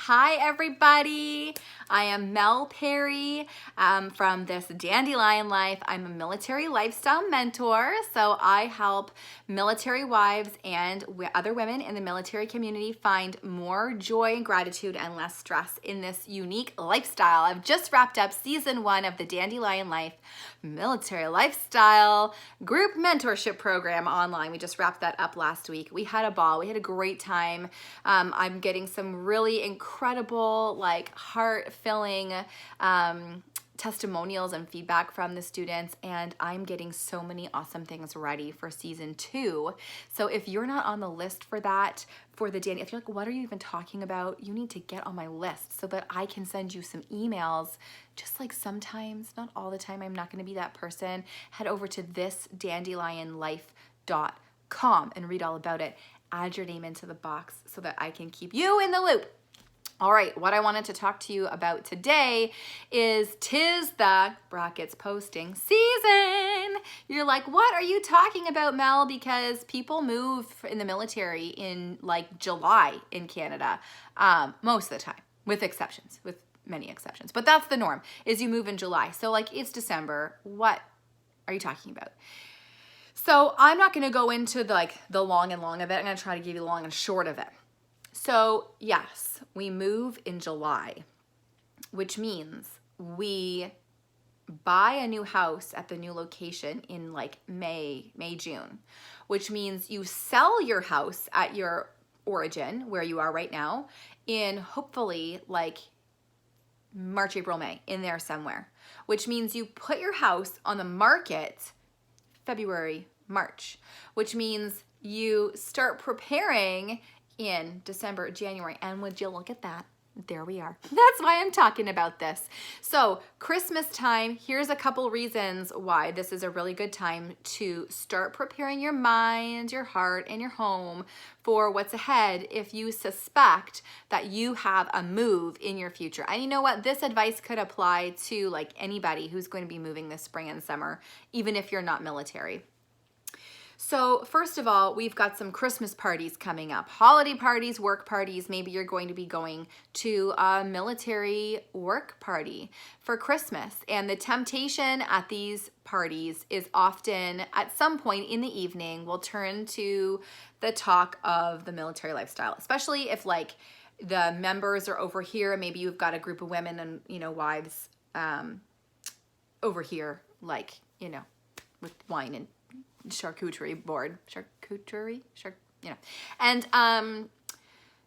Hi everybody, I am Mel Perry from this Dandelion Life. I'm a military lifestyle mentor, so I help military wives and other women in the military community find more joy and gratitude and less stress in this unique lifestyle. I've just wrapped up season 1 of the Dandelion Life Military Lifestyle Group Mentorship Program online. We just wrapped that up last week. We had a ball. We had a great time. I'm getting some really incredible, like heart-filling testimonials and feedback from the students, and I'm getting so many awesome things ready for season 2. So if you're not on the list for that, for the Danny, if you're like, what are you even talking about? You need to get on my list so that I can send you some emails. Just like sometimes, not all the time, I'm not going to be that person. Head over to thisdandelionlife.com and read all about it. Add your name into the box so that I can keep you in the loop. All right, what I wanted to talk to you about today is 'tis the brackets posting season. You're like, what are you talking about, Mel? Because people move in the military in like July in Canada, most of the time, with many exceptions. But that's the norm, is you move in July. So like it's December. What are you talking about? So I'm not going to go into the long and long of it. I'm going to try to give you the long and short of it. So yes, we move in July, which means we buy a new house at the new location in like May, June, which means you sell your house at your origin, where you are right now, in hopefully like March, April, May, in there somewhere, which means you put your house on the market February, March, which means you start preparing in December, January, and would you look at that? There we are. That's why I'm talking about this. So Christmas time, here's a couple reasons why this is a really good time to start preparing your mind, your heart, and your home for what's ahead if you suspect that you have a move in your future. And you know what? This advice could apply to like anybody who's going to be moving this spring and summer, even if you're not military. So first of all, we've got some Christmas parties coming up, holiday parties, work parties. Maybe you're going to be going to a military work party for Christmas. And the temptation at these parties is often at some point in the evening, we'll turn to the talk of the military lifestyle, especially if like the members are over here. Maybe you've got a group of women and, wives over here, like, with wine and charcuterie board, and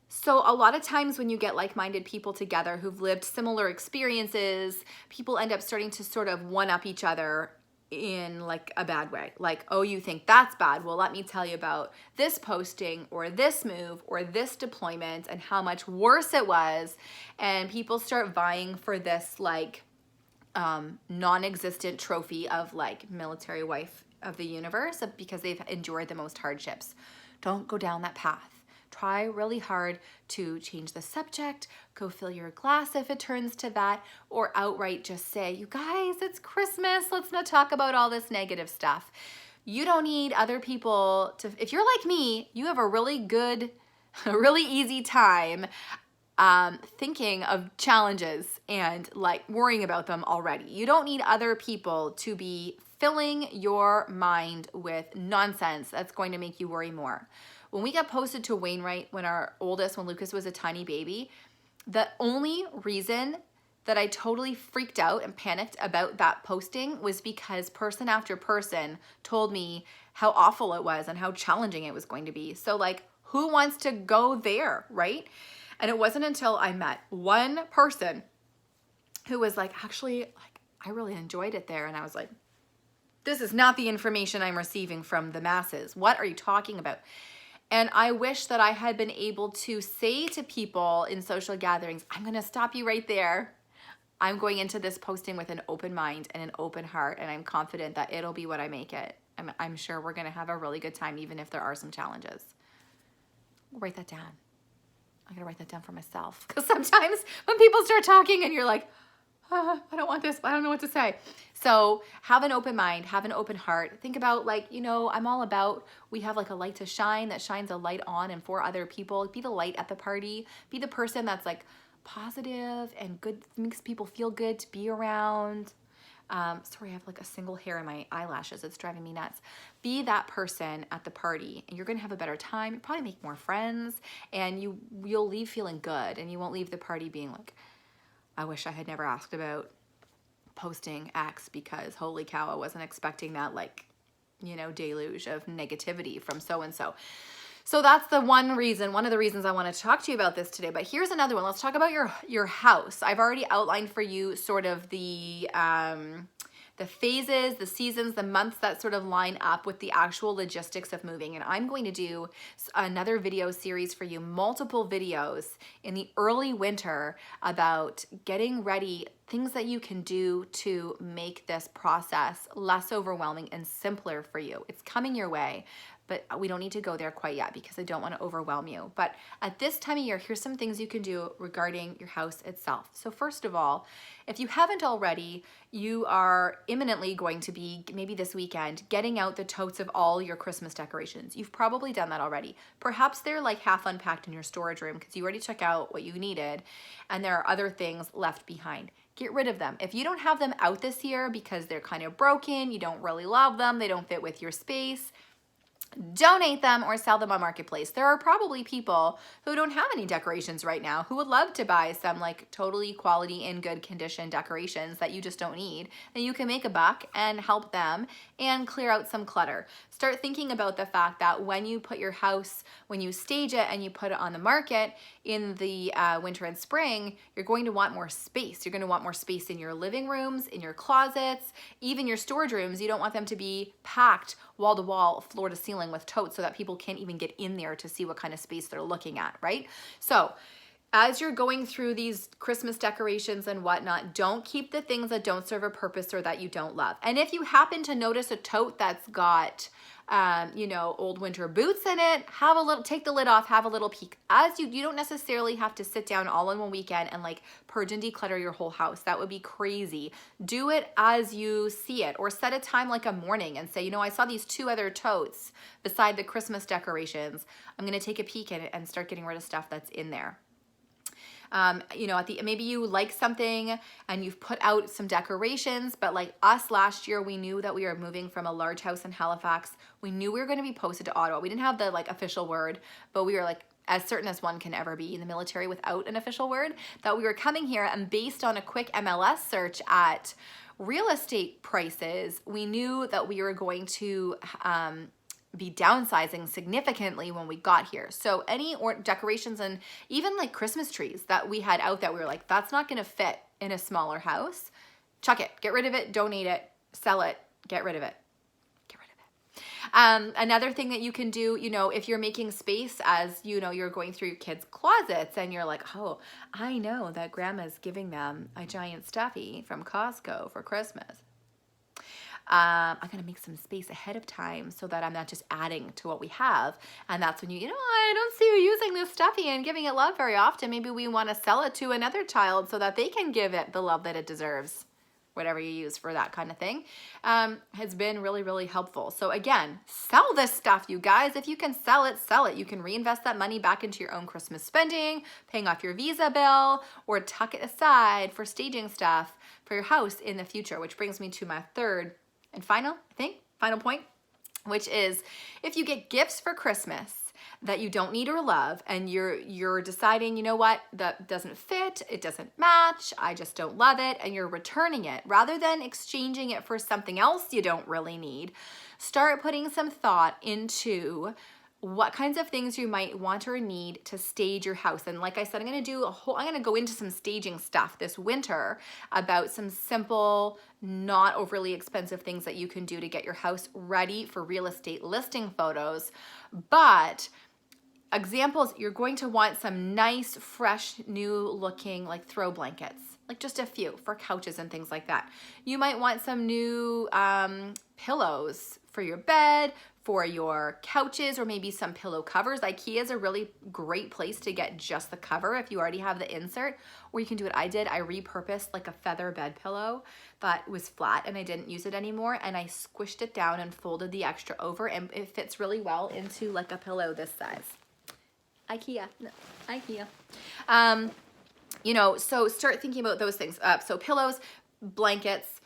so a lot of times when you get like-minded people together who've lived similar experiences, people end up starting to sort of one-up each other in like a bad way. Like, oh, you think that's bad? Well, let me tell you about this posting or this move or this deployment and how much worse it was. And people start vying for this like non-existent trophy of like military wife of the universe because they've endured the most hardships. Don't go down that path. Try really hard to change the subject, go fill your glass if it turns to that, or outright just say, you guys, it's Christmas. Let's not talk about all this negative stuff. You don't need other people to, if you're like me, you have a really easy time thinking of challenges and like worrying about them already. You don't need other people to be filling your mind with nonsense that's going to make you worry more. When we got posted to Wainwright when Lucas was a tiny baby, the only reason that I totally freaked out and panicked about that posting was because person after person told me how awful it was and how challenging it was going to be. So like, who wants to go there, right? And it wasn't until I met one person who was like, actually, like, I really enjoyed it there. And I was like, this is not the information I'm receiving from the masses. What are you talking about? And I wish that I had been able to say to people in social gatherings, I'm going to stop you right there. I'm going into this posting with an open mind and an open heart, and I'm confident that it'll be what I make it. I'm sure we're going to have a really good time, even if there are some challenges. Write that down. I got to write that down for myself. Because sometimes when people start talking and you're like, I don't want this, but I don't know what to say. So have an open mind, have an open heart. Think about like, you know, I'm all about, we have like a light to shine that shines a light on and for other people. Be the light at the party. Be the person that's like positive and good, makes people feel good to be around. Sorry, I have like a single hair in my eyelashes. It's driving me nuts. Be that person at the party and you're going to have a better time. You'll probably make more friends and you'll leave feeling good and you won't leave the party being like, I wish I had never asked about posting X because holy cow, I wasn't expecting that like, you know, deluge of negativity from so-and-so. So that's the one of the reasons I want to talk to you about this today. But here's another one. Let's talk about your house. I've already outlined for you sort of the phases, the seasons, the months that sort of line up with the actual logistics of moving. And I'm going to do another video series for you, multiple videos in the early winter about getting ready, things that you can do to make this process less overwhelming and simpler for you. It's coming your way, but we don't need to go there quite yet because I don't want to overwhelm you. But at this time of year, here's some things you can do regarding your house itself. So first of all, if you haven't already, you are imminently going to be, maybe this weekend, getting out the totes of all your Christmas decorations. You've probably done that already. Perhaps they're like half unpacked in your storage room because you already took out what you needed and there are other things left behind. Get rid of them. If you don't have them out this year because they're kind of broken, you don't really love them, they don't fit with your space, donate them or sell them on Marketplace. There are probably people who don't have any decorations right now who would love to buy some like totally quality in good condition decorations that you just don't need. And you can make a buck and help them and clear out some clutter. Start thinking about the fact that when you put your house, when you stage it and you put it on the market in the winter and spring, you're going to want more space. You're going to want more space in your living rooms, in your closets, even your storage rooms. You don't want them to be packed wall to wall, floor to ceiling with totes so that people can't even get in there to see what kind of space they're looking at, right? So as you're going through these Christmas decorations and whatnot, don't keep the things that don't serve a purpose or that you don't love. And if you happen to notice a tote that's got, you know, old winter boots in it, take the lid off, have a little peek. You don't necessarily have to sit down all in one weekend and like purge and declutter your whole house. That would be crazy. Do it as you see it, or set a time like a morning and say, you know, I saw these 2 other totes beside the Christmas decorations. I'm going to take a peek at it and start getting rid of stuff that's in there. You know, maybe you like something and you've put out some decorations, but like us last year, we knew that we were moving from a large house in Halifax. We knew we were going to be posted to Ottawa. We didn't have the like official word, but we were like as certain as one can ever be in the military without an official word, that we were coming here, and based on a quick MLS search at real estate prices, we knew that we were going to be downsizing significantly when we got here. So any decorations and even like Christmas trees that we had out that we were like, that's not going to fit in a smaller house. Chuck it, get rid of it, donate it, sell it, get rid of it. Get rid of it. Another thing that you can do, you know, if you're making space as, you know, you're going through your kids' closets and you're like, oh, I know that grandma's giving them a giant stuffy from Costco for Christmas. I'm going to make some space ahead of time so that I'm not just adding to what we have. And that's when you know, I don't see you using this stuffy and giving it love very often. Maybe we want to sell it to another child so that they can give it the love that it deserves. Whatever you use for that kind of thing, has been really, really helpful. So again, sell this stuff, you guys. If you can sell it, sell it. You can reinvest that money back into your own Christmas spending, paying off your Visa bill, or tuck it aside for staging stuff for your house in the future, which brings me to my third and final point, which is if you get gifts for Christmas that you don't need or love, and you're deciding, you know what, that doesn't fit, it doesn't match, I just don't love it, and you're returning it, rather than exchanging it for something else you don't really need, start putting some thought into what kinds of things you might want or need to stage your house. And like I said, I'm going to go into some staging stuff this winter about some simple, not overly expensive things that you can do to get your house ready for real estate listing photos. But examples, you're going to want some nice, fresh, new looking like throw blankets, like just a few for couches and things like that. You might want some new pillows for your bed, for your couches or maybe some pillow covers. IKEA is a really great place to get just the cover if you already have the insert, or you can do what I did. I repurposed like a feather bed pillow that was flat and I didn't use it anymore, and I squished it down and folded the extra over, and it fits really well into like a pillow this size. IKEA, no, IKEA. You know, so start thinking about those things. So pillows, blankets,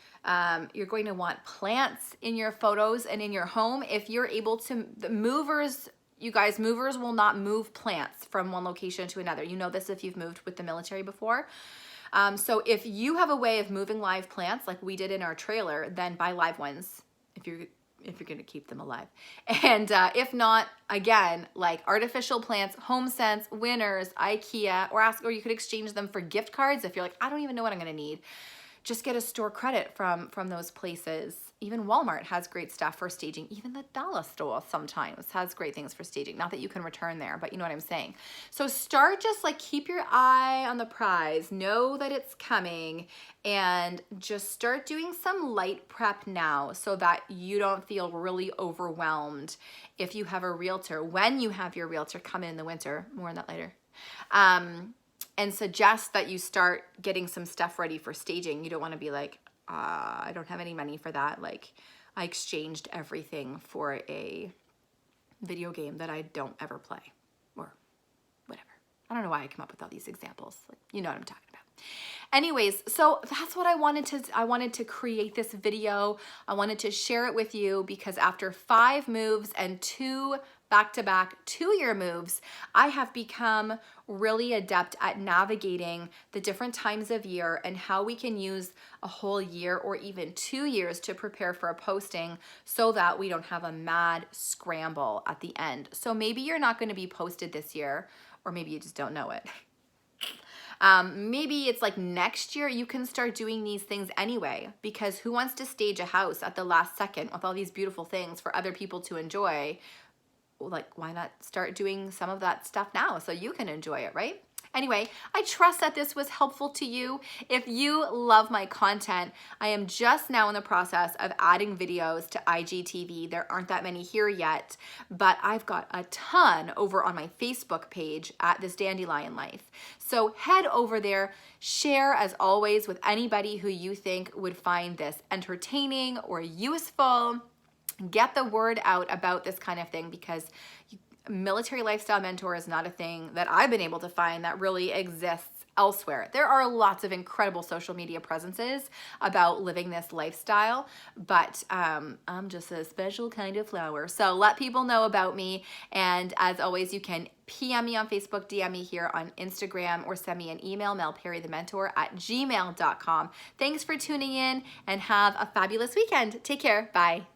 you're going to want plants in your photos and in your home. If you're able to, the movers, you guys, movers will not move plants from one location to another. You know this if you've moved with the military before. So if you have a way of moving live plants like we did in our trailer, then buy live ones if you're going to keep them alive. And if not, again, like artificial plants, HomeSense, Winners, IKEA, or you could exchange them for gift cards if you're like, I don't even know what I'm going to need. Just get a store credit from those places. Even Walmart has great stuff for staging. Even the dollar store sometimes has great things for staging. Not that you can return there, but you know what I'm saying. So start, just like keep your eye on the prize. Know that it's coming, and just start doing some light prep now so that you don't feel really overwhelmed if you have a realtor. When you have your realtor come in the winter, more on that later. And suggest that you start getting some stuff ready for staging. You don't want to be like, I don't have any money for that. Like, I exchanged everything for a video game that I don't ever play, or whatever. I don't know why I come up with all these examples. Like, you know what I'm talking about. Anyways, so that's what I wanted to create this video. I wanted to share it with you because after 5 moves and 2 back-to-back 2-year moves, I have become really adept at navigating the different times of year and how we can use a whole year or even 2 years to prepare for a posting so that we don't have a mad scramble at the end. So maybe you're not going to be posted this year, or maybe you just don't know it. Maybe it's like next year you can start doing these things anyway, because who wants to stage a house at the last second with all these beautiful things for other people to enjoy? Like, why not start doing some of that stuff now so you can enjoy it, right? Anyway, I trust that this was helpful to you. If you love my content, I am just now in the process of adding videos to IGTV. There aren't that many here yet, but I've got a ton over on my Facebook page at This Dandelion Life. So head over there, share as always with anybody who you think would find this entertaining or useful. Get the word out about this kind of thing, because military lifestyle mentor is not a thing that I've been able to find that really exists elsewhere. There are lots of incredible social media presences about living this lifestyle, but I'm just a special kind of flower. So let people know about me. And as always, you can PM me on Facebook, DM me here on Instagram, or send me an email, melperrythementor@gmail.com. Thanks for tuning in, and have a fabulous weekend. Take care. Bye.